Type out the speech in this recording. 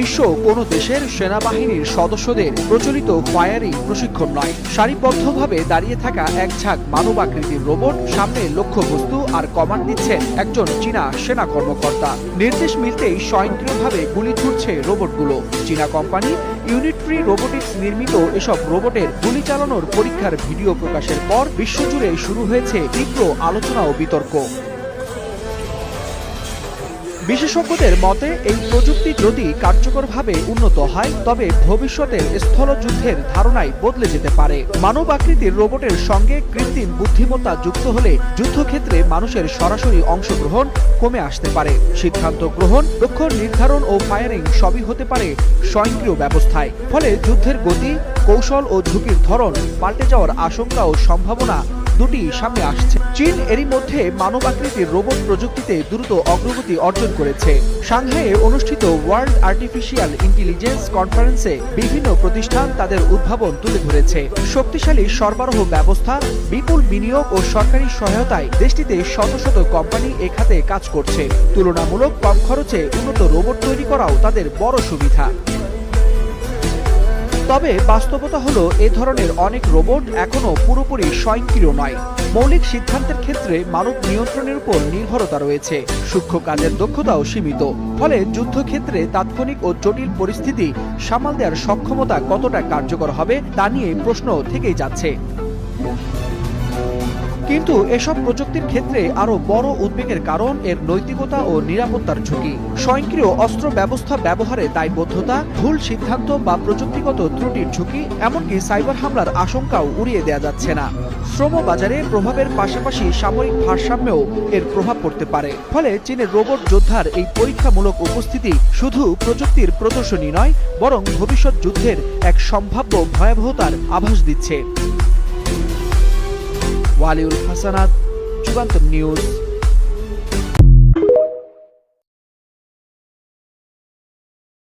দৃশ্য কোনো দেশের সেনাবাহিনীর সদস্যদের প্রচলিত ফায়ারিং প্রশিক্ষণ নয়। সারিবদ্ধভাবে দাঁড়িয়ে থাকা এক ঝাঁক মানবাকৃতির রোবট, সামনে লক্ষ্যবস্তু আর কমান্ড দিচ্ছেন একজন চীনা সেনা কর্মকর্তা। নির্দেশ মিলতেই স্বয়ংক্রিয়ভাবে গুলি ছুটছে রোবটগুলো। চীনা কোম্পানি ইউনিট্রি রোবোটিক্স নির্মিত এসব রোবটের গুলি চালানোর পরীক্ষার ভিডিও প্রকাশের পর বিশ্বজুড়ে শুরু হয়েছে তীব্র আলোচনা ও বিতর্ক। বিশেষজ্ঞদের মতে এই প্রযুক্তি যদি কার্যকরভাবে উন্নত হয় তবে ভবিষ্যতের স্থলযুদ্ধের ধারণাই বদলে যেতে পারে। মানব আকৃতির রোবটের সঙ্গে কৃত্রিম বুদ্ধিমত্তা যুক্ত হলে যুদ্ধক্ষেত্রে মানুষের সরাসরি অংশগ্রহণ কমে আসতে পারে। সিদ্ধান্ত গ্রহণ, লক্ষ্য নির্ধারণ ও ফায়ারিং সবই হতে পারে স্বয়ংক্রিয় ব্যবস্থায়। ফলে যুদ্ধের গতি, কৌশল ও ঝুঁকির ধরন পাল্টে যাওয়ার আশঙ্কা ও সম্ভাবনা দুটি সামনে আসছে। চীন এরই মধ্যে মানব আকৃতির রোবট প্রযুক্তিতে দ্রুত অগ্রগতি অর্জন করেছে। সাংহাইয়ে অনুষ্ঠিত ওয়ার্ল্ড আর্টিফিশিয়াল ইন্টেলিজেন্স কনফারেন্সে বিভিন্ন প্রতিষ্ঠান তাদের উদ্ভাবন তুলে ধরেছে। শক্তিশালী সরবরাহ ব্যবস্থা, বিপুল বিনিয়োগ ও সরকারি সহায়তায় দেশটিতে শত শত কোম্পানি এ খাতে কাজ করছে। তুলনামূলক কম খরচে উন্নত রোবট তৈরি করাও তাদের বড় সুবিধা। তবে বাস্তবতা হলো এ ধরনের অনেক রোবট এখনো পুরোপুরি স্বয়ংক্রিয় নয়। মৌলিক সিদ্ধান্তের ক্ষেত্রে মানব নিয়ন্ত্রণের উপর নির্ভরতা রয়েছে। সূক্ষ্ম কাজের দক্ষতাও সীমিত। ফলে যুদ্ধক্ষেত্রে তাৎক্ষণিক ও জটিল পরিস্থিতি সামাল দেওয়ার সক্ষমতা কতটা কার্যকর হবে তা নিয়ে প্রশ্ন থেকেই যাচ্ছে। কিন্তু এসব প্রযুক্তির ক্ষেত্রে আরো বড় উদ্বেগের কারণ এর নৈতিকতা ও নিরাপত্তার ঝুঁকি। স্বয়ংক্রিয় অস্ত্র ব্যবস্থা ব্যবহারে দায়বদ্ধতা, ভুল সিদ্ধান্ত বা প্রযুক্তিগত ত্রুটির ঝুঁকি, এমনকি সাইবার হামলার আশঙ্কাও উড়িয়ে দেওয়া যাচ্ছে না। শ্রম বাজারে প্রভাবের পাশাপাশি সামরিক ভারসাম্যেও এর প্রভাব পড়তে পারে। ফলে চীনের রোবট যোদ্ধার এই পরীক্ষামূলক উপস্থিতি শুধু প্রযুক্তির প্রদর্শনী নয়, বরং ভবিষ্যৎ যুদ্ধের এক সম্ভাব্য ভয়াবহতার আভাস দিচ্ছে। ওয়ালিউল হাসানাত, যুগান্তর নিউজ।